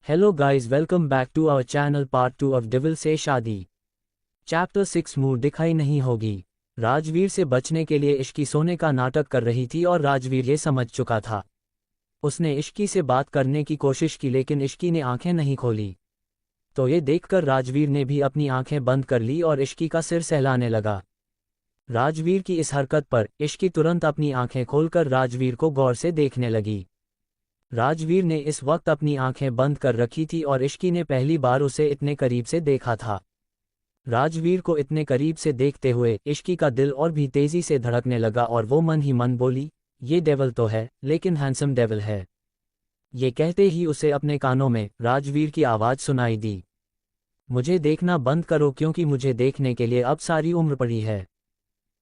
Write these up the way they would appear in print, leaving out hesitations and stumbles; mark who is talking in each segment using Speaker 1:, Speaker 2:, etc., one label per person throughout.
Speaker 1: Hello guys, welcome back to our channel. Part 2 of devil से शादी। Chapter 6 mood दिखाई नहीं होगी। राजवीर से बचने के लिए इश्की सोने का नाटक कर रही थी और राजवीर ये समझ चुका था। उसने इश्की से बात करने की कोशिश की लेकिन इश्की ने आंखें नहीं खोली। तो ये देखकर राजवीर ने भी अपनी आंखें बंद कर ली और इश्की का सिर सहलाने लगा। राजवीर की इस हरकत पर इश्की तुरंत अपनी आंखें खोलकर राजवीर को गौर से देखने लगी। राजवीर ने इस वक्त अपनी आंखें बंद कर रखी थी और इश्की ने पहली बार उसे इतने करीब से देखा था। राजवीर को इतने करीब से देखते हुए इश्की का दिल और भी तेजी से धड़कने लगा और वो मन ही मन बोली, ये डेविल तो है लेकिन हैंडसम डेविल है। ये कहते ही उसे अपने कानों में राजवीर की आवाज़ सुनाई दी, मुझे देखना बंद करो क्योंकि मुझे देखने के लिए अब सारी उम्र पड़ी है।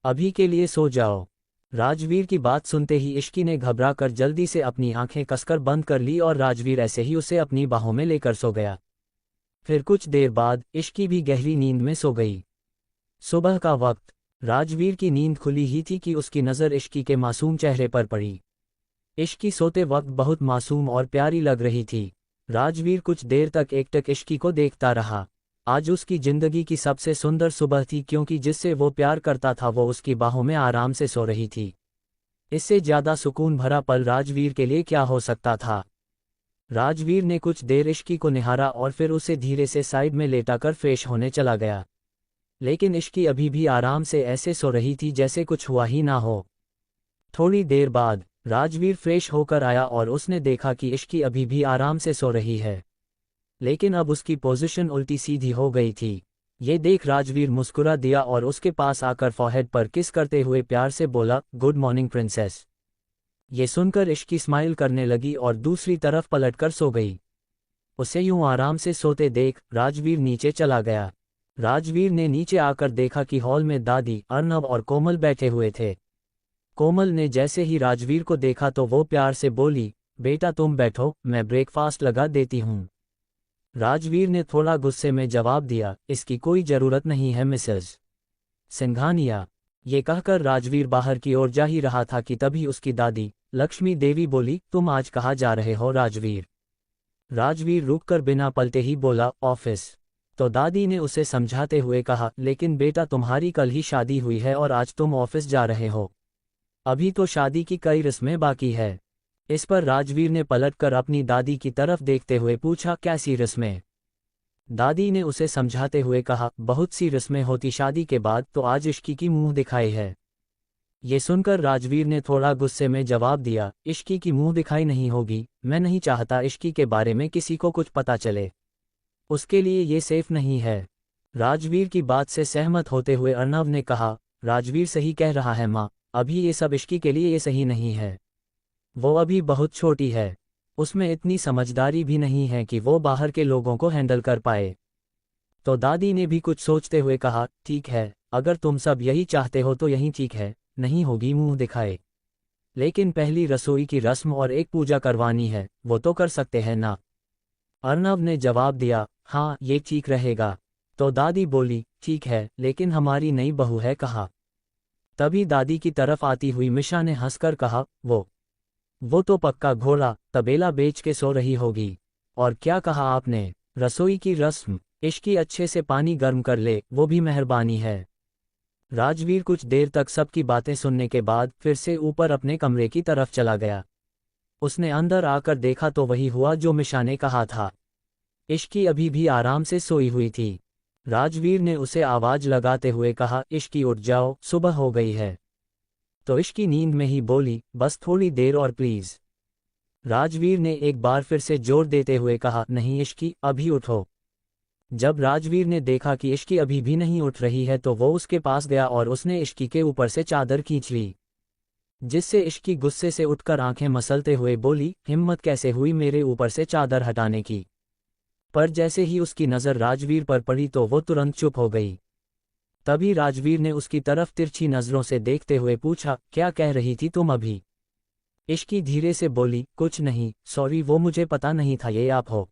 Speaker 1: अभी के लिए सो जाओ। राजवीर की बात सुनते ही इश्की ने घबराकर जल्दी से अपनी आंखें कसकर बंद कर ली और राजवीर ऐसे ही उसे अपनी बाहों में लेकर सो गया। फिर कुछ देर बाद इश्की भी गहरी नींद में सो गई। सुबह का वक्त। राजवीर की नींद खुली ही थी कि उसकी नज़र इश्की के मासूम चेहरे पर पड़ी। इश्की सोते वक्त बहुत मासूम और प्यारी लग रही थी। राजवीर कुछ देर तक एकटक इश्की को देखता रहा। आज उसकी जिंदगी की सबसे सुंदर सुबह थी क्योंकि जिससे वो प्यार करता था वो उसकी बाहों में आराम से सो रही थी। इससे ज़्यादा सुकून भरा पल राजवीर के लिए क्या हो सकता था। राजवीर ने कुछ देर इश्की को निहारा और फिर उसे धीरे से साइड में लेटाकर फ्रेश होने चला गया। लेकिन इश्की अभी भी आराम से ऐसे सो रही थी जैसे कुछ हुआ ही ना हो। थोड़ी देर बाद राजवीर फ्रेश होकर आया और उसने देखा कि इश्की अभी भी आराम से सो रही है, लेकिन अब उसकी पोजीशन उल्टी सीधी हो गई थी। ये देख राजवीर मुस्कुरा दिया और उसके पास आकर फॉरहेड पर किस करते हुए प्यार से बोला, गुड मॉर्निंग प्रिंसेस। ये सुनकर इश्की स्माइल करने लगी और दूसरी तरफ पलटकर सो गई। उसे यूं आराम से सोते देख राजवीर नीचे चला गया। राजवीर ने नीचे आकर देखा कि हॉल में दादी, अर्नब और कोमल बैठे हुए थे। कोमल ने जैसे ही राजवीर को देखा तो वो प्यार से बोली, बेटा तुम बैठो, मैं ब्रेकफास्ट लगा देती हूँ। राजवीर ने थोड़ा गुस्से में जवाब दिया, इसकी कोई ज़रूरत नहीं है मिसेस सिंघानिया। ये कहकर राजवीर बाहर की ओर जा ही रहा था कि तभी उसकी दादी लक्ष्मी देवी बोली, तुम आज कहाँ जा रहे हो राजवीर? राजवीर रुककर बिना पलटे ही बोला, ऑफिस। तो दादी ने उसे समझाते हुए कहा, लेकिन बेटा तुम्हारी कल ही शादी हुई है और आज तुम ऑफिस जा रहे हो। अभी तो शादी की कई रस्में बाकी है। इस पर राजवीर ने पलटकर अपनी दादी की तरफ देखते हुए पूछा, कैसी रस्में? दादी ने उसे समझाते हुए कहा, बहुत सी रस्में होती शादी के बाद, तो आज इश्की की मुंह दिखाई है। ये सुनकर राजवीर ने थोड़ा गुस्से में जवाब दिया, इश्की की मुंह दिखाई नहीं होगी, मैं नहीं चाहता इश्की के बारे में किसी को कुछ पता चले। उसके लिए ये सेफ नहीं है। राजवीर की बात से सहमत होते हुए अर्नब ने कहा, राजवीर सही कह रहा है माँ, अभी ये सब इश्की के लिए ये सही नहीं है। वो अभी बहुत छोटी है, उसमें इतनी समझदारी भी नहीं है कि वो बाहर के लोगों को हैंडल कर पाए। तो दादी ने भी कुछ सोचते हुए कहा, ठीक है, अगर तुम सब यही चाहते हो तो यही ठीक है, नहीं होगी मुंह दिखाए। लेकिन पहली रसोई की रस्म और एक पूजा करवानी है, वो तो कर सकते हैं ना? अर्नब ने जवाब दिया, हाँ ये ठीक रहेगा। तो दादी बोली, ठीक है, लेकिन हमारी नई बहू है कहाँ? तभी दादी की तरफ आती हुई मिशा ने हंसकर कहा, वो तो पक्का घोड़ा तबेला बेच के सो रही होगी। और क्या कहा आपने? रसोई की रस्म? इश्की अच्छे से पानी गर्म कर ले, वो भी मेहरबानी है। राजवीर कुछ देर तक सबकी बातें सुनने के बाद फिर से ऊपर अपने कमरे की तरफ चला गया। उसने अंदर आकर देखा तो वही हुआ जो मिशा ने कहा था। इश्की अभी भी आराम से सोई हुई थी। राजवीर ने उसे आवाज लगाते हुए कहा, इश्की उठ जाओ, सुबह हो गई है। तो इश्की नींद में ही बोली, बस थोड़ी देर और प्लीज। राजवीर ने एक बार फिर से जोर देते हुए कहा, नहीं इश्की, अभी उठो। जब राजवीर ने देखा कि इश्की अभी भी नहीं उठ रही है तो वो उसके पास गया और उसने इश्की के ऊपर से चादर खींच ली, जिससे इश्की गुस्से से उठकर आंखें मसलते हुए बोली, हिम्मत कैसे हुई मेरे ऊपर से चादर हटाने की? पर जैसे ही उसकी नज़र राजवीर पर पड़ी तो वो तुरंत चुप हो गई। तभी राजवीर ने उसकी तरफ तिरछी नज़रों से देखते हुए पूछा, क्या कह रही थी तुम अभी? इश्की धीरे से बोली, कुछ नहीं, सॉरी, वो मुझे पता नहीं था ये आप हो।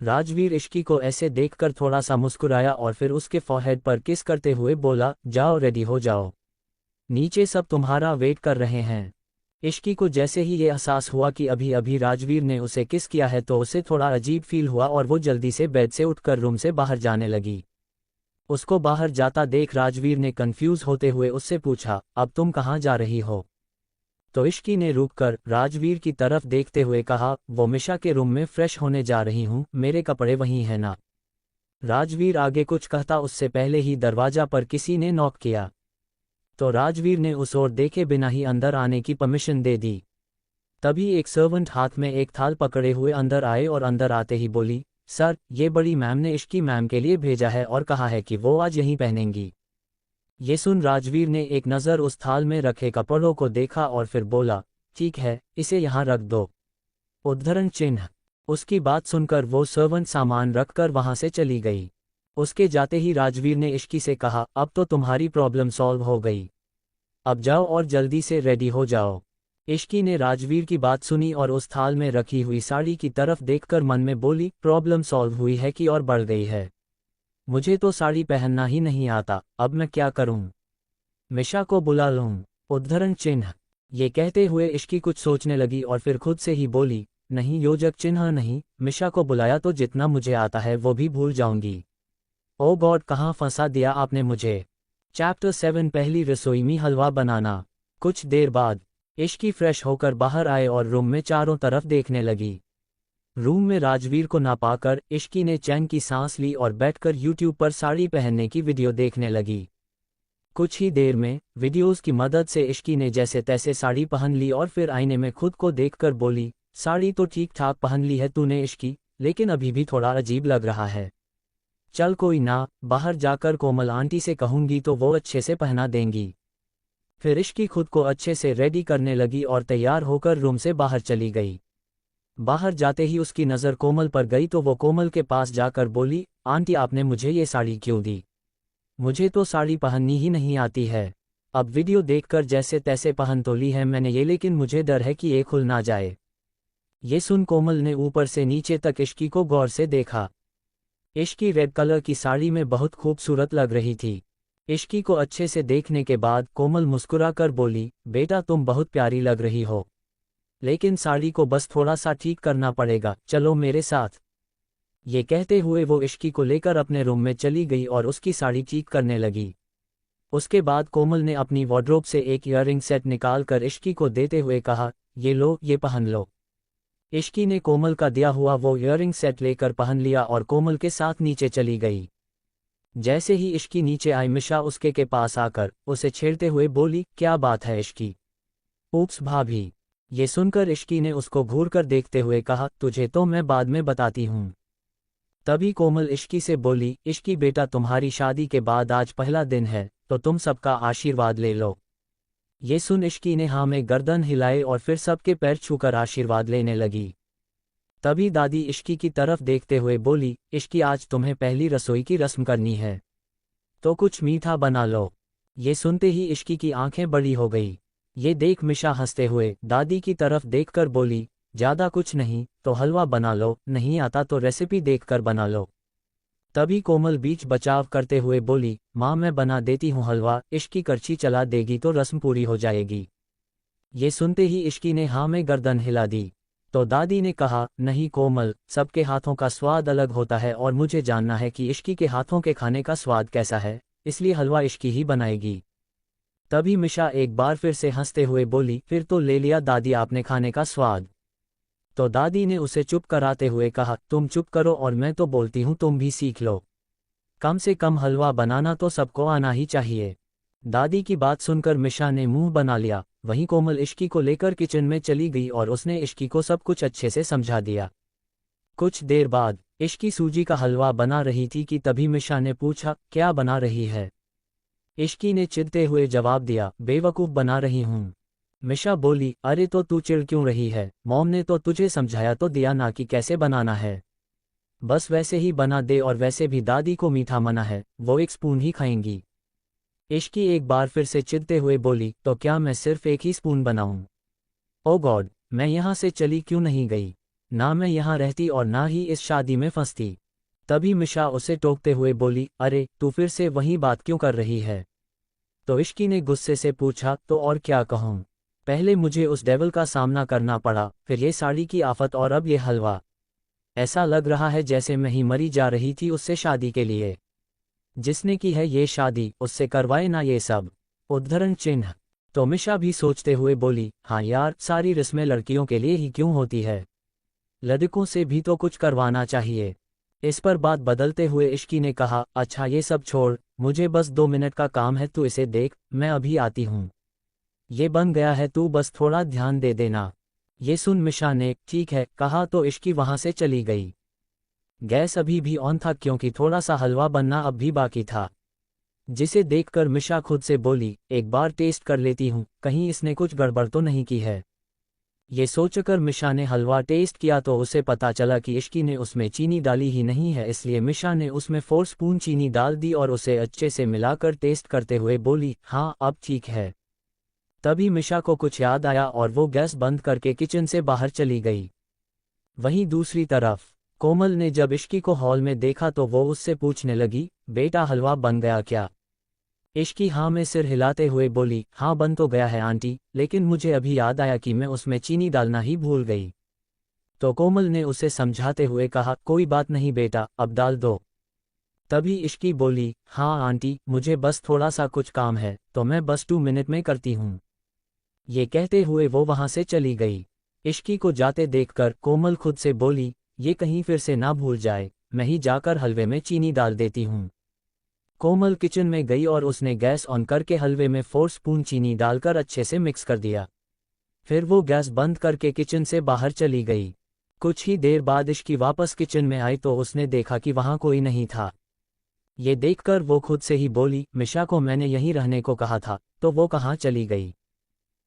Speaker 1: राजवीर इश्की को ऐसे देखकर थोड़ा सा मुस्कुराया और फिर उसके फॉरहेड पर किस करते हुए बोला, जाओ रेडी हो जाओ, नीचे सब तुम्हारा वेट कर रहे हैं। इश्की को जैसे ही ये एहसास हुआ कि अभी अभी राजवीर ने उसे किस किया है तो उसे थोड़ा अजीब फील हुआ और वो जल्दी से बेड से उठकर रूम से बाहर जाने लगी। उसको बाहर जाता देख राजवीर ने कंफ्यूज होते हुए उससे पूछा, अब तुम कहाँ जा रही हो? तो इश्की ने रुककर राजवीर की तरफ देखते हुए कहा, वो मिशा के रूम में फ्रेश होने जा रही हूँ, मेरे कपड़े वहीं हैं ना। राजवीर आगे कुछ कहता उससे पहले ही दरवाजा पर किसी ने नॉक किया। तो राजवीर ने उस ओर देखे बिना ही अंदर आने की परमिशन दे दी। तभी एक सर्वेंट हाथ में एक थाल पकड़े हुए अंदर आए और अंदर आते ही बोली, सर, ये बड़ी मैम ने इश्की मैम के लिए भेजा है और कहा है कि वो आज यहीं पहनेंगी। ये सुन राजवीर ने एक नज़र उस थाल में रखे कपड़ों को देखा और फिर बोला, ठीक है, इसे यहाँ रख दो। उद्धरण चिन्ह। उसकी बात सुनकर वो सर्वेंट सामान रखकर वहां से चली गई। उसके जाते ही राजवीर ने इश्की से कहा, अब तो तुम्हारी प्रॉब्लम सॉल्व हो गई, अब जाओ और जल्दी से रेडी हो जाओ। इश्की ने राजवीर की बात सुनी और उस थाल में रखी हुई साड़ी की तरफ देखकर मन में बोली, प्रॉब्लम सॉल्व हुई है कि और बढ़ गई है? मुझे तो साड़ी पहनना ही नहीं आता, अब मैं क्या करूं? मिशा को बुला लूं? उद्धरण चिन्ह। ये कहते हुए इश्की कुछ सोचने लगी और फिर खुद से ही बोली, नहीं, योजक चिन्ह नहीं, मिशा को बुलाया तो जितना मुझे आता है वो भी भूल जाऊंगी। ओ गॉड, कहाँ फंसा दिया आपने मुझे। चैप्टर 7 पहली रसोई में हलवा बनाना। कुछ देर बाद इश्की फ्रेश होकर बाहर आए और रूम में चारों तरफ देखने लगी। रूम में राजवीर को ना पाकर इश्की ने चैन की सांस ली और बैठकर यूट्यूब पर साड़ी पहनने की वीडियो देखने लगी। कुछ ही देर में वीडियोस की मदद से इश्की ने जैसे तैसे साड़ी पहन ली और फिर आईने में खुद को देखकर बोली, साड़ी तो ठीक ठाक पहन ली है तूने इश्की, लेकिन अभी भी थोड़ा अजीब लग रहा है। चल कोई ना, बाहर जाकर कोमल आंटी से कहूंगी तो वो अच्छे से पहना देंगी। फिर इश्की खुद को अच्छे से रेडी करने लगी और तैयार होकर रूम से बाहर चली गई। बाहर जाते ही उसकी नज़र कोमल पर गई तो वो कोमल के पास जाकर बोली, आंटी आपने मुझे ये साड़ी क्यों दी? मुझे तो साड़ी पहननी ही नहीं आती है। अब वीडियो देखकर जैसे तैसे पहन तो ली है मैंने ये, लेकिन मुझे डर है कि ये खुल ना जाए। ये सुन कोमल ने ऊपर से नीचे तक इश्की को गौर से देखा। इश्की रेड कलर की साड़ी में बहुत खूबसूरत लग रही थी। इश्की को अच्छे से देखने के बाद कोमल मुस्कुराकर बोली, बेटा तुम बहुत प्यारी लग रही हो, लेकिन साड़ी को बस थोड़ा सा ठीक करना पड़ेगा, चलो मेरे साथ। ये कहते हुए वो इश्की को लेकर अपने रूम में चली गई और उसकी साड़ी ठीक करने लगी। उसके बाद कोमल ने अपनी वार्डरोब से एक ईयररिंग सेट निकाल कर इश्की को देते हुए कहा, ये लो, ये पहन लो। इश्की ने कोमल का दिया हुआ वो ईयररिंग सेट लेकर पहन लिया और कोमल के साथ नीचे चली गई। जैसे ही इश्की नीचे आई मिशा उसके के पास आकर उसे छेड़ते हुए बोली, क्या बात है इश्की? ऊप्स भाभी। ये सुनकर इश्की ने उसको घूर कर देखते हुए कहा, तुझे तो मैं बाद में बताती हूँ। तभी कोमल इश्की से बोली, इश्की बेटा तुम्हारी शादी के बाद आज पहला दिन है तो तुम सबका आशीर्वाद ले लो। ये सुन इश्की ने हाँ में गर्दन हिलाए और फिर सबके पैर छूकर आशीर्वाद लेने लगी। तभी दादी इश्की की तरफ देखते हुए बोली, इश्की आज तुम्हें पहली रसोई की रस्म करनी है, तो कुछ मीठा बना लो। ये सुनते ही इश्की की आंखें बड़ी हो गई। ये देख मिशा हंसते हुए दादी की तरफ देखकर बोली, ज़्यादा कुछ नहीं तो हलवा बना लो, नहीं आता तो रेसिपी देखकर बना लो। तभी कोमल बीच बचाव करते हुए बोली, माँ मैं बना देती हूँ हलवा, इश्की करछी चला देगी तो रस्म पूरी हो जाएगी। ये सुनते ही इश्की ने हाँ में गर्दन हिला दी। तो दादी ने कहा, नहीं कोमल, सबके हाथों का स्वाद अलग होता है और मुझे जानना है कि इश्की के हाथों के खाने का स्वाद कैसा है, इसलिए हलवा इश्की ही बनाएगी। तभी मिशा एक बार फिर से हंसते हुए बोली, फिर तो ले लिया दादी आपने खाने का स्वाद। तो दादी ने उसे चुप कराते हुए कहा, तुम चुप करो और मैं तो बोलती हूँ तुम भी सीख लो, कम से कम हलवा बनाना तो सबको आना ही चाहिए। दादी की बात सुनकर मिशा ने मुंह बना लिया। वहीं कोमल इश्की को लेकर किचन में चली गई और उसने इश्की को सब कुछ अच्छे से समझा दिया। कुछ देर बाद इश्की सूजी का हलवा बना रही थी कि तभी मिशा ने पूछा, क्या बना रही है? इश्की ने चिढ़ते हुए जवाब दिया, बेवकूफ़ बना रही हूँ। मिशा बोली, अरे तो तू चिढ़ क्यों रही है, मॉम ने तो तुझे समझाया तो दिया ना कि कैसे बनाना है, बस वैसे ही बना दे, और वैसे भी दादी को मीठा मना है, वो एक स्पून ही खाएंगी। इश्की एक बार फिर से चिढ़ते हुए बोली, तो क्या मैं सिर्फ एक ही स्पून बनाऊं? ओ गॉड, मैं यहाँ से चली क्यों नहीं गई, ना मैं यहाँ रहती और ना ही इस शादी में फंसती। तभी मिशा उसे टोकते हुए बोली, अरे तू फिर से वही बात क्यों कर रही है? तो इश्की ने गुस्से से पूछा, तो और क्या कहूँ, पहले मुझे उस डेविल का सामना करना पड़ा, फिर ये साड़ी की आफत और अब ये हलवा। ऐसा लग रहा है जैसे मैं ही मरी जा रही थी उससे शादी के लिए। जिसने की है ये शादी उससे करवाए ना ये सब। उद्धरण चिन्ह। तो मिशा भी सोचते हुए बोली, हाँ यार, सारी रस्में लड़कियों के लिए ही क्यों होती है, लड़कों से भी तो कुछ करवाना चाहिए। इस पर बात बदलते हुए इश्की ने कहा, अच्छा ये सब छोड़, मुझे बस 2 मिनट का काम है, तू इसे देख, मैं अभी आती हूँ। ये बन गया है, तू बस थोड़ा ध्यान दे देना। ये सुन मिशा ने ठीक है कहा तो इश्की वहां से चली गई। गैस अभी भी ऑन था क्योंकि थोड़ा सा हलवा बनना अब भी बाकी था, जिसे देखकर मिशा खुद से बोली, एक बार टेस्ट कर लेती हूँ, कहीं इसने कुछ गड़बड़ तो नहीं की है। ये सोचकर मिशा ने हलवा टेस्ट किया तो उसे पता चला कि इश्की ने उसमें चीनी डाली ही नहीं है, इसलिए मिशा ने उसमें 4 स्पून चीनी डाल दी और उसे अच्छे से मिलाकर टेस्ट करते हुए बोली, हाँ अब ठीक है। तभी मिशा को कुछ याद आया और वो गैस बंद करके किचन से बाहर चली गई। वहीं दूसरी तरफ कोमल ने जब इश्की को हॉल में देखा तो वो उससे पूछने लगी, बेटा हलवा बन गया क्या? इश्की हाँ में सिर हिलाते हुए बोली, हाँ बन तो गया है आंटी, लेकिन मुझे अभी याद आया कि मैं उसमें चीनी डालना ही भूल गई। तो कोमल ने उसे समझाते हुए कहा, कोई बात नहीं बेटा, अब डाल दो। तभी इश्की बोली, हाँ आंटी, मुझे बस थोड़ा सा कुछ काम है, तो मैं बस 2 मिनट में करती हूँ। ये कहते हुए वो वहां से चली गई। इश्की को जाते देखकर कोमल खुद से बोली, ये कहीं फिर से ना भूल जाए, मैं ही जाकर हलवे में चीनी डाल देती हूँ। कोमल किचन में गई और उसने गैस ऑन करके हलवे में 4 स्पून चीनी डालकर अच्छे से मिक्स कर दिया। फिर वो गैस बंद करके किचन से बाहर चली गई। कुछ ही देर बाद इश्की वापस किचन में आई तो उसने देखा कि वहां कोई नहीं था। ये देखकर वो खुद से ही बोली, मिशा को मैंने यहीं रहने को कहा था, तो वो कहाँ चली गई?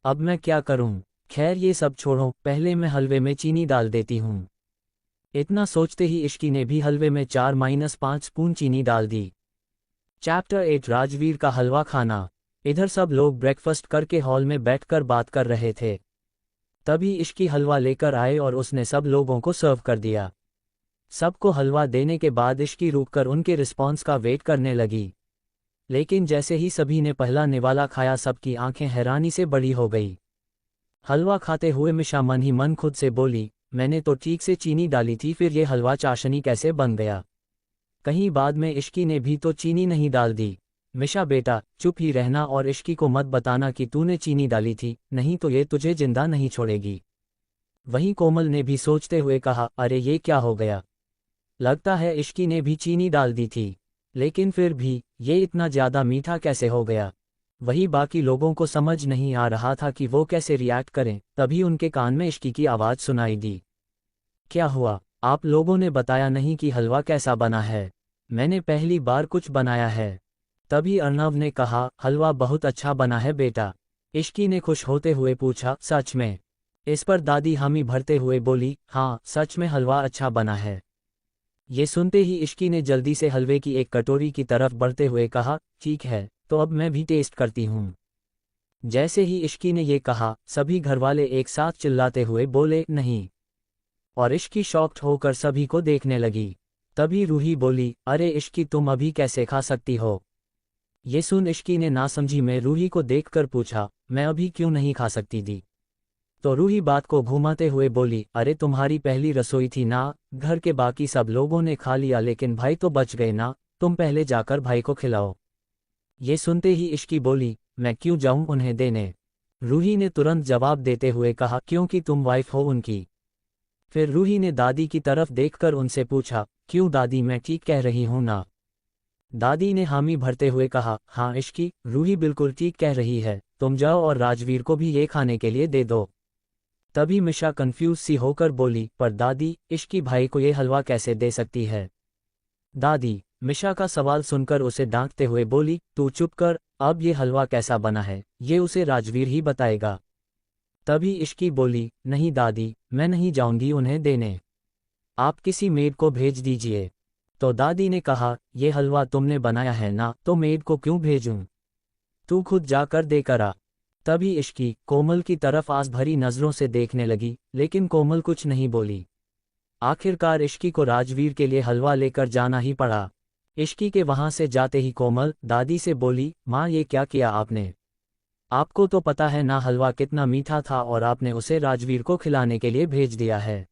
Speaker 1: अब मैं क्या करूं? खैर ये सब छोड़ो, पहले मैं हलवे में चीनी डाल देती हूँ। इतना सोचते ही इश्की ने भी हलवे में 4-5 स्पून चीनी डाल दी। चैप्टर 8 राजवीर का हलवा खाना। इधर सब लोग ब्रेकफास्ट करके हॉल में बैठकर बात कर रहे थे। तभी इश्की हलवा लेकर आए और उसने सब लोगों को सर्व कर दिया। सबको हलवा देने के बाद इश्की रुककर उनके रिस्पॉन्स का वेट करने लगी। लेकिन जैसे ही सभी ने पहला निवाला खाया सबकी आंखें हैरानी से बड़ी हो गई। हलवा खाते हुए मिशा मन ही मन खुद से बोली, मैंने तो ठीक से चीनी डाली थी, फिर ये हलवा चाशनी कैसे बन गया? कहीं बाद में इश्की ने भी तो चीनी नहीं डाल दी। मिशा बेटा चुप ही रहना और इश्की को मत बताना कि तूने चीनी डाली थी, नहीं तो ये तुझे जिंदा नहीं छोड़ेगी। वहीं कोमल ने भी सोचते हुए कहा, अरे ये क्या हो गया, लगता है इश्की ने भी चीनी डाल दी थी, लेकिन फिर भी ये इतना ज़्यादा मीठा कैसे हो गया? वही बाकी लोगों को समझ नहीं आ रहा था कि वो कैसे रिएक्ट करें। तभी उनके कान में इश्की की आवाज़ सुनाई दी, क्या हुआ, आप लोगों ने बताया नहीं कि हलवा कैसा बना है? मैंने पहली बार कुछ बनाया है। तभी अर्नव ने कहा, हलवा बहुत अच्छा बना है बेटा। इश्की ने खुश होते हुए पूछा, सच में? इस पर दादी हामी भरते हुए बोली, हाँ सच में हलवा अच्छा बना है। ये सुनते ही इश्की ने जल्दी से हलवे की एक कटोरी की तरफ बढ़ते हुए कहा, ठीक है, तो अब मैं भी टेस्ट करती हूँ। जैसे ही इश्की ने ये कहा, सभी घरवाले एक साथ चिल्लाते हुए बोले, नहीं। और इश्की शॉक्ड होकर सभी को देखने लगी। तभी रूही बोली, अरे इश्की तुम अभी कैसे खा सकती हो? ये सुन इश्की ने नासमझी में रूही को देखकर पूछा, मैं अभी क्यों नहीं खा सकती दी? तो रूही बात को घुमाते हुए बोली, अरे तुम्हारी पहली रसोई थी ना, घर के बाकी सब लोगों ने खा लिया लेकिन भाई तो बच गए ना, तुम पहले जाकर भाई को खिलाओ। ये सुनते ही इश्की बोली, मैं क्यों जाऊं उन्हें देने? रूही ने तुरंत जवाब देते हुए कहा, क्योंकि तुम वाइफ हो उनकी। फिर रूही ने दादी की तरफ देखकर उनसे पूछा, क्यों दादी, मैं ठीक कह रही हूं ना? दादी ने हामी भरते हुए कहा, हाँ इश्की, रूही बिल्कुल ठीक कह रही है, तुम जाओ और राजवीर को भी ये खाने के लिए दे दो। तभी मिशा कंफ्यूज सी होकर बोली, पर दादी, इश्की भाई को ये हलवा कैसे दे सकती है? दादी मिशा का सवाल सुनकर उसे डांटते हुए बोली, तू चुप कर, अब ये हलवा कैसा बना है ये उसे राजवीर ही बताएगा। तभी इश्की बोली, नहीं दादी, मैं नहीं जाऊंगी उन्हें देने, आप किसी मेड को भेज दीजिए। तो दादी ने कहा, ये हलवा तुमने बनाया है ना, तो मेड को क्यों भेजूं, तू खुद जाकर देकर आ। तभी इश्की कोमल की तरफ आस भरी नजरों से देखने लगी, लेकिन कोमल कुछ नहीं बोली। आखिरकार इश्की को राजवीर के लिए हलवा लेकर जाना ही पड़ा। इश्की के वहां से जाते ही कोमल दादी से बोली, माँ ये क्या किया आपने? आपको तो पता है ना हलवा कितना मीठा था और आपने उसे राजवीर को खिलाने के लिए भेज दिया है।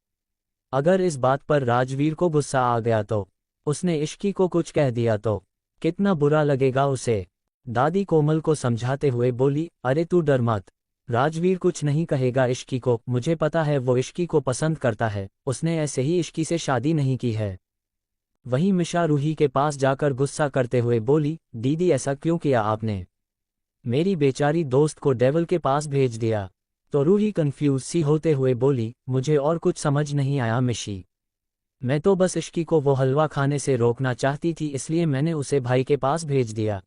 Speaker 1: अगर इस बात पर राजवीर को गुस्सा आ गया तो, उसने इश्की को कुछ कह दिया तो कितना बुरा लगेगा उसे। दादी कोमल को समझाते हुए बोली, अरे तू डर मत, राजवीर कुछ नहीं कहेगा इश्की को, मुझे पता है वो इश्की को पसंद करता है, उसने ऐसे ही इश्की से शादी नहीं की है। वहीं मिशा रूही के पास जाकर गुस्सा करते हुए बोली, दीदी ऐसा क्यों किया आपने, मेरी बेचारी दोस्त को डेविल के पास भेज दिया। तो रूही कंफ्यूज सी होते हुए बोली, मुझे और कुछ समझ नहीं आया मिशी, मैं तो बस इश्की को वो हलवा खाने से रोकना चाहती थी, इसलिए मैंने उसे भाई के पास भेज दिया।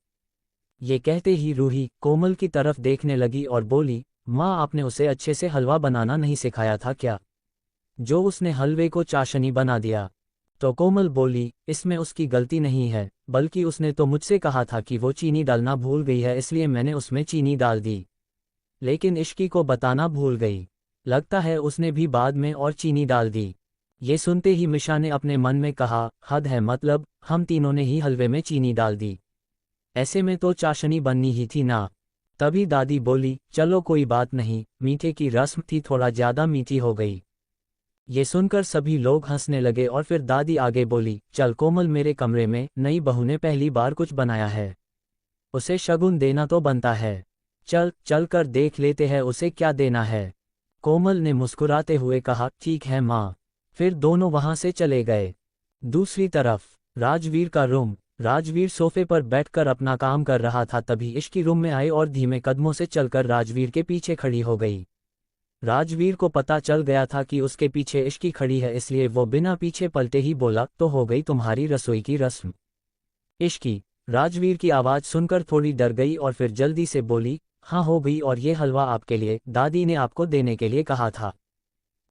Speaker 1: ये कहते ही रूही कोमल की तरफ देखने लगी और बोली, माँ आपने उसे अच्छे से हलवा बनाना नहीं सिखाया था क्या, जो उसने हलवे को चाशनी बना दिया। तो कोमल बोली, इसमें उसकी गलती नहीं है, बल्कि उसने तो मुझसे कहा था कि वो चीनी डालना भूल गई है, इसलिए मैंने उसमें चीनी डाल दी, लेकिन इश्की को बताना भूल गई, लगता है उसने भी बाद में और चीनी डाल दी। ये सुनते ही मिशा ने अपने मन में कहा, हद है, मतलब हम तीनों ने ही हलवे में चीनी डाल दी, ऐसे में तो चाशनी बननी ही थी ना। तभी दादी बोली, चलो कोई बात नहीं, मीठे की रस्म थी, थोड़ा ज्यादा मीठी हो गई। ये सुनकर सभी लोग हंसने लगे और फिर दादी आगे बोली, चल कोमल, मेरे कमरे में नई बहू ने पहली बार कुछ बनाया है, उसे शगुन देना तो बनता है, चल कर देख लेते हैं उसे क्या देना है। कोमल ने मुस्कुराते हुए कहा, ठीक है माँ। फिर दोनों वहां से चले गए। दूसरी तरफ राजवीर का रूम। राजवीर सोफे पर बैठकर अपना काम कर रहा था, तभी इश्की रूम में आई और धीमे कदमों से चलकर राजवीर के पीछे खड़ी हो गई। राजवीर को पता चल गया था कि उसके पीछे इश्की खड़ी है, इसलिए वो बिना पीछे पलटे ही बोला, तो हो गई तुम्हारी रसोई की रस्म। इश्की राजवीर की आवाज़ सुनकर थोड़ी डर गई और फिर जल्दी से बोली, हाँ हो गई, और ये हलवा आपके लिए, दादी ने आपको देने के लिए कहा था।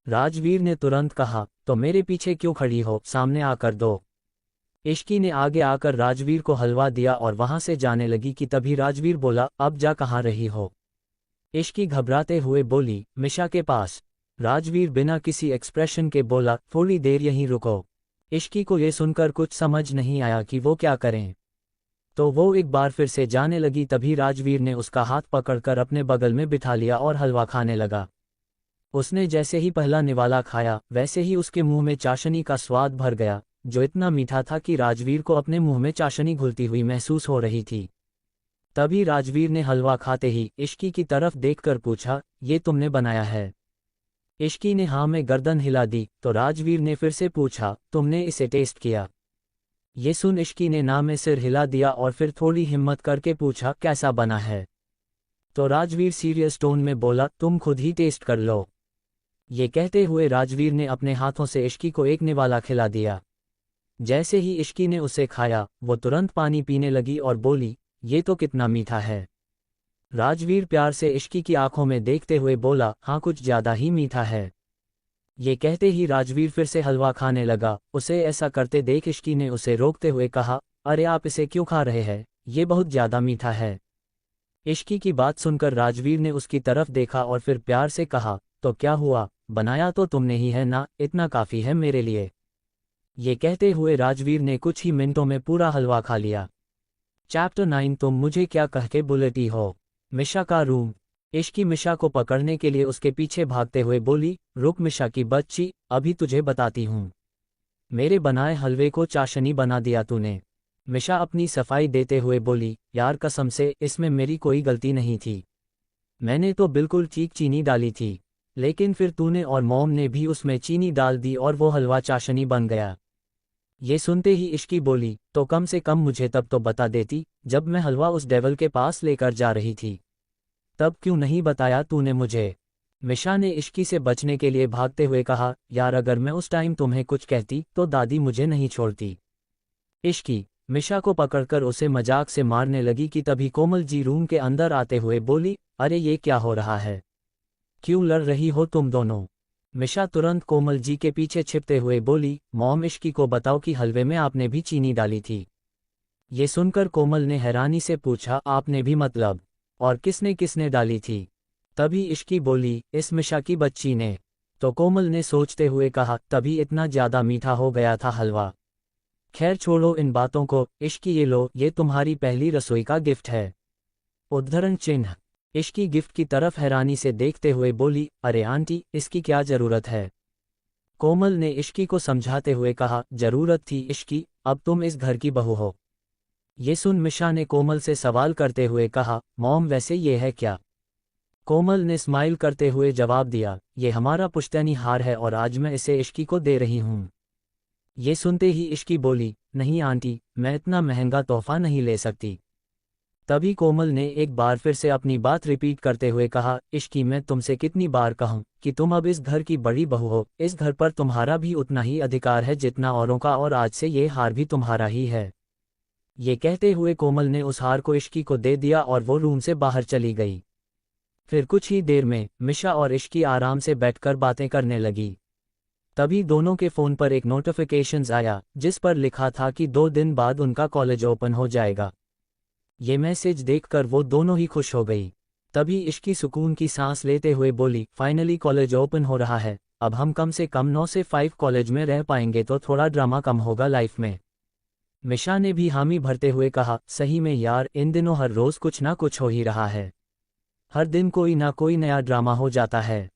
Speaker 1: राजवीर ने तुरंत कहा, तो मेरे पीछे क्यों खड़ी हो, सामने आकर दो। इश्की ने आगे आकर राजवीर को हलवा दिया और वहां से जाने लगी कि तभी राजवीर बोला, अब जा कहाँ रही हो। इश्की घबराते हुए बोली, मिशा के पास। राजवीर बिना किसी एक्सप्रेशन के बोला, थोड़ी देर यहीं रुको। इश्की को ये सुनकर कुछ समझ नहीं आया कि वो क्या करें, तो वो एक बार फिर से जाने लगी। तभी राजवीर ने उसका हाथ पकड़कर अपने बगल में बिठा लिया और हलवा खाने लगा। उसने जैसे ही पहला निवाला खाया, वैसे ही उसके मुंह में चाशनी का स्वाद भर गया, जो इतना मीठा था कि राजवीर को अपने मुंह में चाशनी घुलती हुई महसूस हो रही थी। तभी राजवीर ने हलवा खाते ही इश्की की तरफ देखकर पूछा, ये तुमने बनाया है। इश्की ने हाँ में गर्दन हिला दी। तो राजवीर ने फिर से पूछा, तुमने इसे टेस्ट किया। ये सुन इश्की ने ना में सिर हिला दिया और फिर थोड़ी हिम्मत करके पूछा, कैसा बना है। तो राजवीर सीरियस टोन में बोला, तुम खुद ही टेस्ट कर लो। ये कहते हुए राजवीर ने अपने हाथों से इश्की को एक निवाला खिला दिया। जैसे ही इश्की ने उसे खाया, वो तुरंत पानी पीने लगी और बोली, ये तो कितना मीठा है। राजवीर प्यार से इश्की की आंखों में देखते हुए बोला, हाँ कुछ ज्यादा ही मीठा है। ये कहते ही राजवीर फिर से हलवा खाने लगा। उसे ऐसा करते देख इश्की ने उसे रोकते हुए कहा, अरे आप इसे क्यों खा रहे हैं, ये बहुत ज्यादा मीठा है। इश्की की बात सुनकर राजवीर ने उसकी तरफ देखा और फिर प्यार से कहा, तो क्या हुआ, बनाया तो तुमने ही है ना, इतना काफी है मेरे लिए। ये कहते हुए राजवीर ने कुछ ही मिनटों में पूरा हलवा खा लिया। चैप्टर 9 तुम मुझे क्या कह के बुलेटी हो। मिशा का रूम। इश्की मिशा को पकड़ने के लिए उसके पीछे भागते हुए बोली, रुक मिशा की बच्ची, अभी तुझे बताती हूँ। मेरे बनाए हलवे को चाशनी बना दिया तूने। मिशा अपनी सफाई देते हुए बोली, यार कसम से इसमें मेरी कोई गलती नहीं थी, मैंने तो बिल्कुल ठीक चीनी डाली थी, लेकिन फिर तूने और मॉम ने भी उसमें चीनी डाल दी और वो हलवा चाशनी बन गया। ये सुनते ही इश्की बोली, तो कम से कम मुझे तब तो बता देती, जब मैं हलवा उस डेविल के पास लेकर जा रही थी, तब क्यों नहीं बताया तूने मुझे। मिशा ने इश्की से बचने के लिए भागते हुए कहा, यार अगर मैं उस टाइम तुम्हें कुछ कहती तो दादी मुझे नहीं छोड़ती। इश्की मिशा को पकड़कर उसे मजाक से मारने लगी कि तभी कोमल जी रूम के अंदर आते हुए बोली, अरे ये क्या हो रहा है, क्यों लड़ रही हो तुम दोनों। मिशा तुरंत कोमल जी के पीछे छिपते हुए बोली, मॉम इश्की को बताओ कि हलवे में आपने भी चीनी डाली थी। ये सुनकर कोमल ने हैरानी से पूछा, आपने भी मतलब, और किसने किसने डाली थी। तभी इश्की बोली, इस मिशा की बच्ची ने। तो कोमल ने सोचते हुए कहा, तभी इतना ज्यादा मीठा हो गया था हलवा। खैर छोड़ो इन बातों को। इश्की ये लो, ये तुम्हारी पहली रसोई का गिफ्ट है। उद्धरण चिन्ह। इश्की गिफ्ट की तरफ हैरानी से देखते हुए बोली, अरे आंटी, इसकी क्या ज़रूरत है? कोमल ने इश्की को समझाते हुए कहा, ज़रूरत थी इश्की, अब तुम इस घर की बहू हो। ये सुन मिशा ने कोमल से सवाल करते हुए कहा, मॉम वैसे ये है क्या? कोमल ने स्माइल करते हुए जवाब दिया, ये हमारा पुश्तैनी हार है और आज मैं इसे इश्की को दे रही हूँ। ये सुनते ही इश्की बोली, नहीं आंटी, मैं इतना महंगा तोहफा नहीं ले सकती। तभी कोमल ने एक बार फिर से अपनी बात रिपीट करते हुए कहा, इश्की मैं तुमसे कितनी बार कहूँ कि तुम अब इस घर की बड़ी बहू हो, इस घर पर तुम्हारा भी उतना ही अधिकार है जितना औरों का, और आज से ये हार भी तुम्हारा ही है। ये कहते हुए कोमल ने उस हार को इश्की को दे दिया और वो रूम से बाहर चली गई। फिर कुछ ही देर में मिशा और इश्की आराम से बैठकर बातें करने लगी। तभी दोनों के फ़ोन पर एक नोटिफिकेशंस आया जिस पर लिखा था कि 2 दिन बाद उनका कॉलेज ओपन हो जाएगा। ये मैसेज देखकर वो दोनों ही खुश हो गई। तभी इश्की सुकून की सांस लेते हुए बोली, फाइनली कॉलेज ओपन हो रहा है, अब हम कम से कम 9 से 5 कॉलेज में रह पाएंगे तो थोड़ा ड्रामा कम होगा लाइफ में। मिशा ने भी हामी भरते हुए कहा, सही में यार, इन दिनों हर रोज़ कुछ ना कुछ हो ही रहा है, हर दिन कोई ना कोई नया ड्रामा हो जाता है।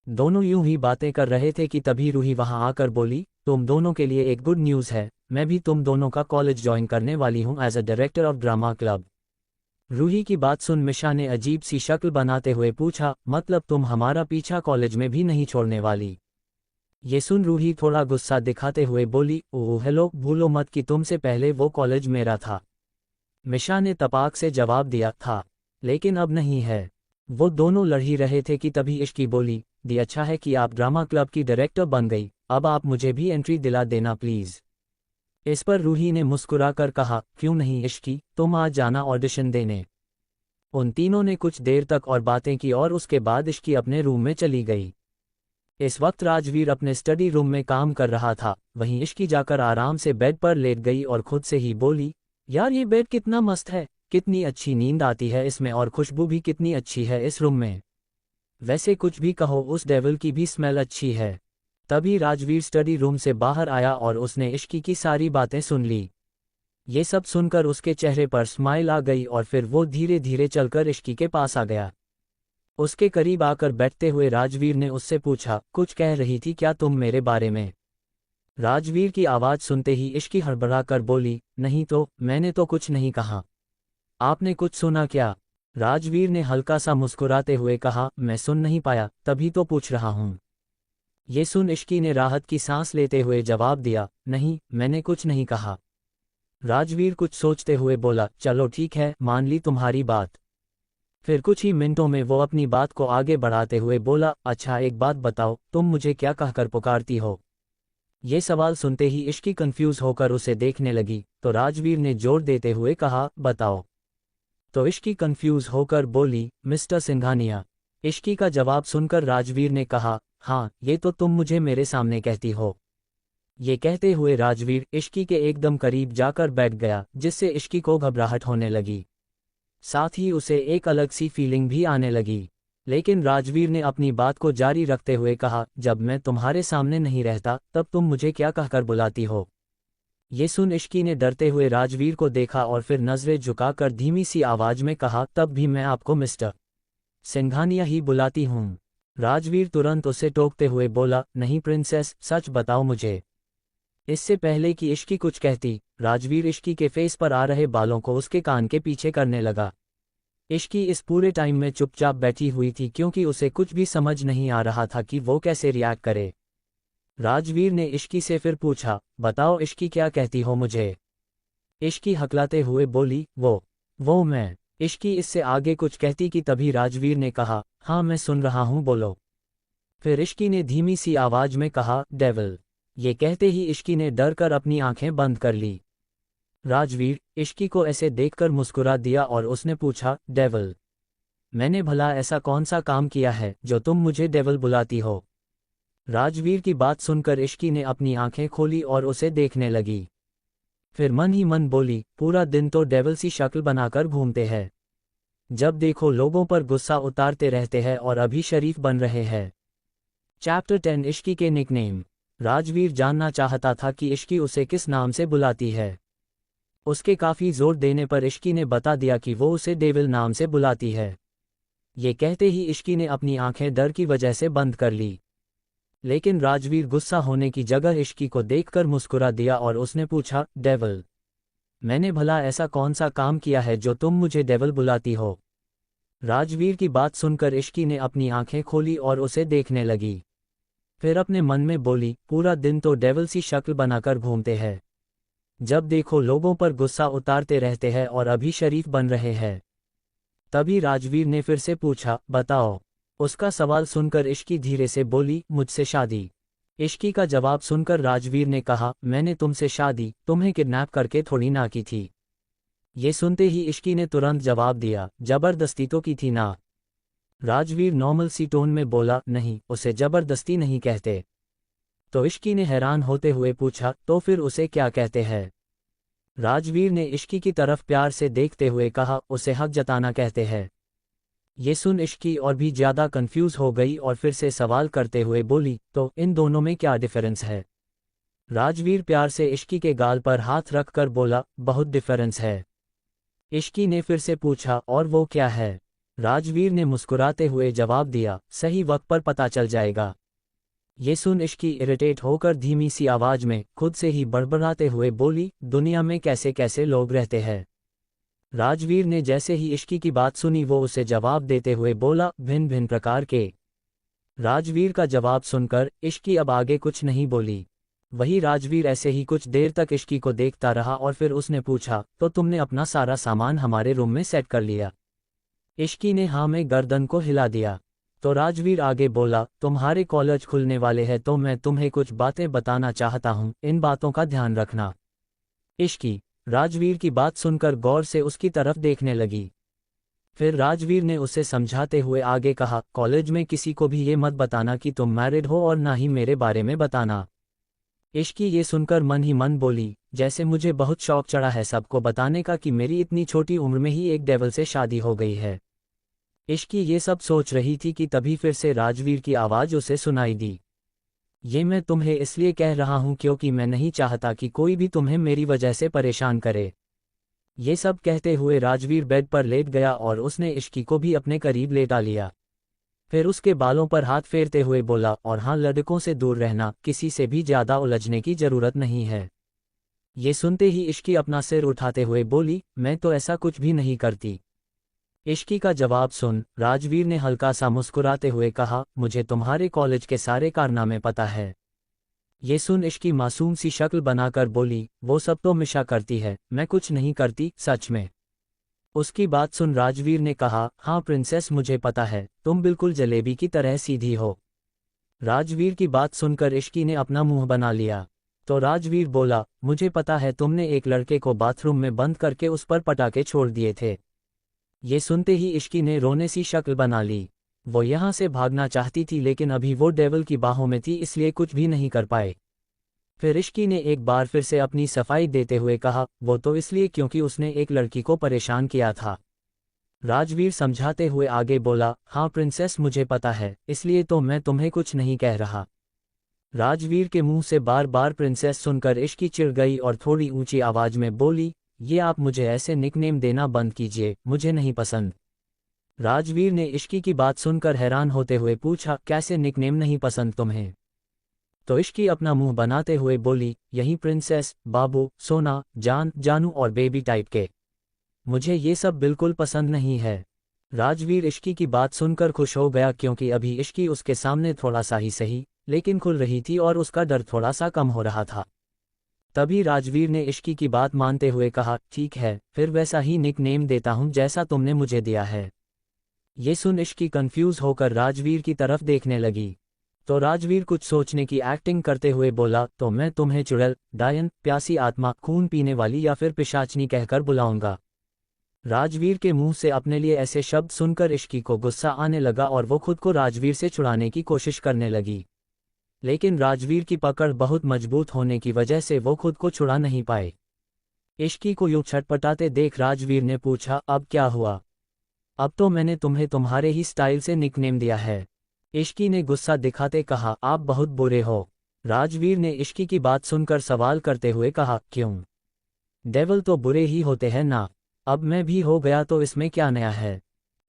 Speaker 1: दोनों यूं ही बातें कर रहे थे कि तभी रूही वहां आकर बोली, तुम दोनों के लिए एक गुड न्यूज़ है, मैं भी तुम दोनों का कॉलेज ज्वाइन करने वाली हूं as a director of drama club. Ruhi की बात सुन मिशा ने अजीब सी शक्ल बनाते हुए पूछा, मतलब तुम हमारा पीछा कॉलेज में भी नहीं छोड़ने वाली? ये सुन रूही थोड़ा गुस्सा दिखाते हुए बोली, ओह हेलो, भूलो मत कि तुमसे पहले वो कॉलेज मेरा था। मिशा ने तपाक से जवाब दिया, था लेकिन अब नहीं है। वो दोनों लड़ ही रहे थे कि तभी इश्की बोली, दी अच्छा है कि आप ड्रामा क्लब की डायरेक्टर बन गई, अब आप मुझे भी एंट्री दिला देना प्लीज़। इस पर रूही ने मुस्कुराकर कहा, क्यों नहीं इश्की, तुम आज जाना ऑडिशन देने। उन तीनों ने कुछ देर तक और बातें की और उसके बाद इश्की अपने रूम में चली गई। इस वक्त राजवीर अपने स्टडी रूम में काम कर रहा था, वहीं इश्की जाकर आराम से बेड पर लेट गई और खुद से ही बोली, यार ये बेड कितना मस्त है, कितनी अच्छी नींद आती है इसमें और खुशबू भी कितनी अच्छी है इस रूम में। वैसे कुछ भी कहो, उस डेविल की भी स्मेल अच्छी है। तभी राजवीर स्टडी रूम से बाहर आया और उसने इश्की की सारी बातें सुन ली। ये सब सुनकर उसके चेहरे पर स्माइल आ गई और फिर वो धीरे धीरे चलकर इश्की के पास आ गया। उसके करीब आकर बैठते हुए राजवीर ने उससे पूछा, कुछ कह रही थी क्या तुम मेरे बारे में? राजवीर की आवाज़ सुनते ही इश्की हड़बड़ा कर बोली, नहीं तो, मैंने तो कुछ नहीं कहा। आपने कुछ सुना क्या? राजवीर ने हल्का सा मुस्कुराते हुए कहा, मैं सुन नहीं पाया, तभी तो पूछ रहा हूँ। ये सुन इश्की ने राहत की सांस लेते हुए जवाब दिया, नहीं, मैंने कुछ नहीं कहा। राजवीर कुछ सोचते हुए बोला, चलो ठीक है, मान ली तुम्हारी बात। फिर कुछ ही मिनटों में वो अपनी बात को आगे बढ़ाते हुए बोला, अच्छा एक बात बताओ, तुम मुझे क्या कहकर पुकारती हो? ये सवाल सुनते ही इश्की कंफ्यूज होकर उसे देखने लगी, तो राजवीर ने जोर देते हुए कहा, बताओ। तो इश्की कंफ्यूज होकर बोली, मिस्टर सिंघानिया। इश्की का जवाब सुनकर राजवीर ने कहा, हाँ, ये तो तुम मुझे मेरे सामने कहती हो। ये कहते हुए राजवीर इश्की के एकदम करीब जाकर बैठ गया, जिससे इश्की को घबराहट होने लगी। साथ ही उसे एक अलग सी फीलिंग भी आने लगी। लेकिन राजवीर ने अपनी बात को जारी रखते हुए कहा, जब मैं तुम्हारे सामने नहीं रहता तब तुम मुझे क्या कहकर बुलाती हो? ये सुन इश्की ने डरते हुए राजवीर को देखा और फिर नजरें झुकाकर धीमी सी आवाज में कहा, तब भी मैं आपको मिस्टर सिंघानिया ही बुलाती हूँ। राजवीर तुरंत उसे टोकते हुए बोला, नहीं प्रिंसेस, सच बताओ मुझे। इससे पहले कि इश्की कुछ कहती, राजवीर इश्की के फेस पर आ रहे बालों को उसके कान के पीछे करने लगा। इश्की इस पूरे टाइम में चुपचाप बैठी हुई थी क्योंकि उसे कुछ भी समझ नहीं आ रहा था कि वो कैसे रिएक्ट करे। राजवीर ने इश्की से फिर पूछा, बताओ इश्की, क्या कहती हो मुझे? इश्की हकलाते हुए बोली, वो मैं। इश्की इससे आगे कुछ कहती कि तभी राजवीर ने कहा, हाँ मैं सुन रहा हूँ, बोलो। फिर इश्की ने धीमी सी आवाज में कहा, डेविल। ये कहते ही इश्की ने डर कर अपनी आंखें बंद कर ली। राजवीर इश्की को ऐसे देखकर मुस्कुरा दिया और उसने पूछा, डेविल? मैंने भला ऐसा कौन सा काम किया है जो तुम मुझे डेविल बुलाती हो? राजवीर की बात सुनकर इश्की ने अपनी आंखें खोली और उसे देखने लगी। फिर मन ही मन बोली, पूरा दिन तो डेविल सी शक्ल बनाकर घूमते हैं, जब देखो लोगों पर गुस्सा उतारते रहते हैं और अभी शरीफ बन रहे हैं। चैप्टर 10 इश्की के निकनेम। राजवीर जानना चाहता था कि इश्की उसे किस नाम से बुलाती है। उसके काफ़ी जोर देने पर इश्की ने बता दिया कि वो उसे डेविल नाम से बुलाती है। ये कहते ही इश्की ने अपनी आंखें डर की वजह से बंद कर ली। लेकिन राजवीर गुस्सा होने की जगह इश्की को देखकर मुस्कुरा दिया और उसने पूछा, डेविल, मैंने भला ऐसा कौन सा काम किया है जो तुम मुझे डेविल बुलाती हो? राजवीर की बात सुनकर इश्की ने अपनी आंखें खोली और उसे देखने लगी। फिर अपने मन में बोली, पूरा दिन तो डेविल सी शक्ल बनाकर घूमते हैं। जब देखो लोगों पर गुस्सा उतारते रहते हैं और अभी शरीफ बन रहे हैं। तभी राजवीर ने फिर से पूछा, बताओ। उसका सवाल सुनकर इश्की धीरे से बोली, मुझसे शादी। इश्की का जवाब सुनकर राजवीर ने कहा, मैंने तुमसे शादी तुम्हें किडनैप करके थोड़ी ना की थी। ये सुनते ही इश्की ने तुरंत जवाब दिया, जबरदस्ती तो की थी ना। राजवीर नॉर्मल सी टोन में बोला, नहीं, उसे जबरदस्ती नहीं कहते। तो इश्की ने हैरान होते हुए पूछा, तो फिर उसे क्या कहते हैं? राजवीर ने इश्की की तरफ प्यार से देखते हुए कहा, उसे हक जताना कहते हैं। ये सुन इश्की और भी ज्यादा कंफ्यूज हो गई और फिर से सवाल करते हुए बोली, तो इन दोनों में क्या डिफरेंस है? राजवीर प्यार से इश्की के गाल पर हाथ रखकर बोला, बहुत डिफरेंस है। इश्की ने फिर से पूछा, और वो क्या है? राजवीर ने मुस्कुराते हुए जवाब दिया, सही वक्त पर पता चल जाएगा। ये सुन इश्की इरिटेट होकर धीमी सी आवाज में खुद से ही बड़बड़ाते हुए बोली, दुनिया में कैसे कैसे लोग रहते हैं। राजवीर ने जैसे ही इश्की की बात सुनी वो उसे जवाब देते हुए बोला, भिन्न भिन्न प्रकार के। राजवीर का जवाब सुनकर इश्की अब आगे कुछ नहीं बोली। वही राजवीर ऐसे ही कुछ देर तक इश्की को देखता रहा और फिर उसने पूछा, तो तुमने अपना सारा सामान हमारे रूम में सेट कर लिया? इश्की ने हाँ में गर्दन को हिला दिया। तो राजवीर आगे बोला, तुम्हारे कॉलेज खुलने वाले हैं तो मैं तुम्हें कुछ बातें बताना चाहता हूँ, इन बातों का ध्यान रखना। इश्की राजवीर की बात सुनकर गौर से उसकी तरफ देखने लगी। फिर राजवीर ने उसे समझाते हुए आगे कहा, कॉलेज में किसी को भी ये मत बताना कि तुम मैरिड हो और ना ही मेरे बारे में बताना। इश्की ये सुनकर मन ही मन बोली, जैसे मुझे बहुत शौक चढ़ा है सबको बताने का कि मेरी इतनी छोटी उम्र में ही एक डेविल से शादी हो गई है। इश्की ये सब सोच रही थी कि तभी फिर से राजवीर की आवाज़ उसे सुनाई दी, ये मैं तुम्हें इसलिए कह रहा हूं क्योंकि मैं नहीं चाहता कि कोई भी तुम्हें मेरी वजह से परेशान करे। ये सब कहते हुए राजवीर बेड पर लेट गया और उसने इश्की को भी अपने करीब लेटा लिया। फिर उसके बालों पर हाथ फेरते हुए बोला, और हाँ, लड़कों से दूर रहना, किसी से भी ज्यादा उलझने की जरूरत नहीं है। ये सुनते ही इश्की अपना सिर उठाते हुए बोली, मैं तो ऐसा कुछ भी नहीं करती। इश्की का जवाब सुन राजवीर ने हल्का सा मुस्कुराते हुए कहा, मुझे तुम्हारे कॉलेज के सारे कारनामे पता है। ये सुन इश्की मासूम सी शक्ल बनाकर बोली, वो सब तो मिशा करती है, मैं कुछ नहीं करती, सच में। उसकी बात सुन राजवीर ने कहा, हाँ प्रिंसेस, मुझे पता है, तुम बिल्कुल जलेबी की तरह सीधी हो। राजवीर की बात सुनकर इश्की ने अपना मुंह बना लिया। तो राजवीर बोला, मुझे पता है, तुमने एक लड़के को बाथरूम में बंद करके उस पर पटाखे छोड़ दिए थे। ये सुनते ही इश्की ने रोने सी शक्ल बना ली। वो यहाँ से भागना चाहती थी लेकिन अभी वो डेविल की बाहों में थी, इसलिए कुछ भी नहीं कर पाए। फिर इश्की ने एक बार फिर से अपनी सफाई देते हुए कहा, वो तो इसलिए क्योंकि उसने एक लड़की को परेशान किया था। राजवीर समझाते हुए आगे बोला, हाँ प्रिंसेस, मुझे पता है, इसलिए तो मैं तुम्हें कुछ नहीं कह रहा। राजवीर के मुंह से बार बार प्रिंसेस सुनकर इश्की चिढ़ गई और थोड़ी ऊंची आवाज में बोली, ये आप मुझे ऐसे निकनेम देना बंद कीजिए, मुझे नहीं पसंद। राजवीर ने इश्की की बात सुनकर हैरान होते हुए पूछा, कैसे निकनेम नहीं पसंद तुम्हें? तो इश्की अपना मुंह बनाते हुए बोली, यही प्रिंसेस, बाबू, सोना, जान, जानू और बेबी टाइप के। मुझे ये सब बिल्कुल पसंद नहीं है। राजवीर इश्की की बात सुनकर खुश हो गया क्योंकि अभी इश्की उसके सामने थोड़ा सा ही सही लेकिन खुल रही थी और उसका डर थोड़ा सा कम हो रहा था। तभी राजवीर ने इश्की की बात मानते हुए कहा, ठीक है, फिर वैसा ही निकनेम देता हूं जैसा तुमने मुझे दिया है। ये सुन इश्की कंफ्यूज होकर राजवीर की तरफ देखने लगी। तो राजवीर कुछ सोचने की एक्टिंग करते हुए बोला, तो मैं तुम्हें चुड़ैल, डायन, प्यासी आत्मा, खून पीने वाली या फिर पिशाचनी कहकर बुलाऊंगा। राजवीर के मुंह से अपने लिए ऐसे शब्द सुनकर इश्की को गुस्सा आने लगा और वो खुद को राजवीर से छुड़ाने की कोशिश करने लगी। लेकिन राजवीर की पकड़ बहुत मजबूत होने की वजह से वो खुद को छुड़ा नहीं पाए। इश्की को यूं छटपटाते देख राजवीर ने पूछा, अब क्या हुआ? अब तो मैंने तुम्हें तुम्हारे ही स्टाइल से निकनेम दिया है। इश्की ने गुस्सा दिखाते कहा, आप बहुत बुरे हो। राजवीर ने इश्की की बात सुनकर सवाल करते हुए कहा, क्यों? डेविल तो बुरे ही होते हैं ना। अब मैं भी हो गया तो इसमें क्या नया है?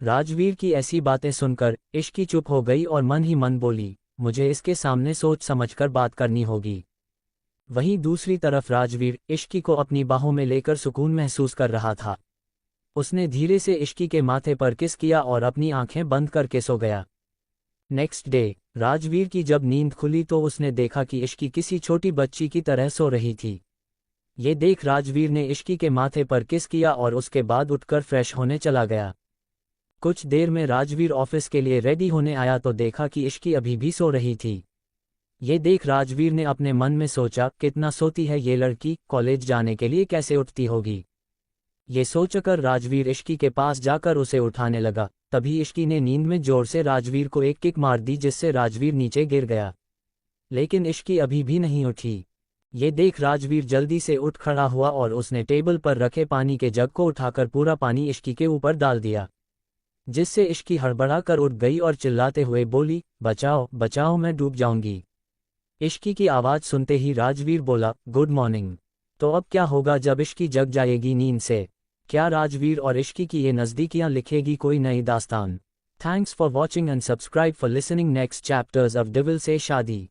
Speaker 1: राजवीर की ऐसी बातें सुनकर इश्की चुप हो गई और मन ही मन बोली, मुझे इसके सामने सोच समझकर बात करनी होगी। वहीं दूसरी तरफ राजवीर इश्की को अपनी बाहों में लेकर सुकून महसूस कर रहा था। उसने धीरे से इश्की के माथे पर किस किया और अपनी आंखें बंद करके सो गया। नेक्स्ट डे राजवीर की जब नींद खुली तो उसने देखा कि इश्की किसी छोटी बच्ची की तरह सो रही थी। ये देख राजवीर ने इश्की के माथे पर किस किया और उसके बाद उठकर फ्रेश होने चला गया। कुछ देर में राजवीर ऑफिस के लिए रेडी होने आया तो देखा कि इश्की अभी भी सो रही थी। ये देख राजवीर ने अपने मन में सोचा, कितना सोती है ये लड़की, कॉलेज जाने के लिए कैसे उठती होगी। ये सोचकर राजवीर इश्की के पास जाकर उसे उठाने लगा। तभी इश्की ने नींद में जोर से राजवीर को एक किक मार दी जिससे राजवीर नीचे गिर गया। लेकिन इश्की अभी भी नहीं उठी। ये देख राजवीर जल्दी से उठ खड़ा हुआ और उसने टेबल पर रखे पानी के जग को उठाकर पूरा पानी इश्की के ऊपर डाल दिया, जिससे इश्की हड़बड़ाकर उठ गई और चिल्लाते हुए बोली, बचाओ बचाओ मैं डूब जाऊंगी। इश्की की आवाज़ सुनते ही राजवीर बोला, गुड मॉर्निंग। तो अब क्या होगा जब इश्की जग जाएगी नींद से? क्या राजवीर और इश्की की ये नज़दीकियां लिखेगी कोई नई दास्तान? Thanks for watching and subscribe for listening next chapters of दिल से शादी।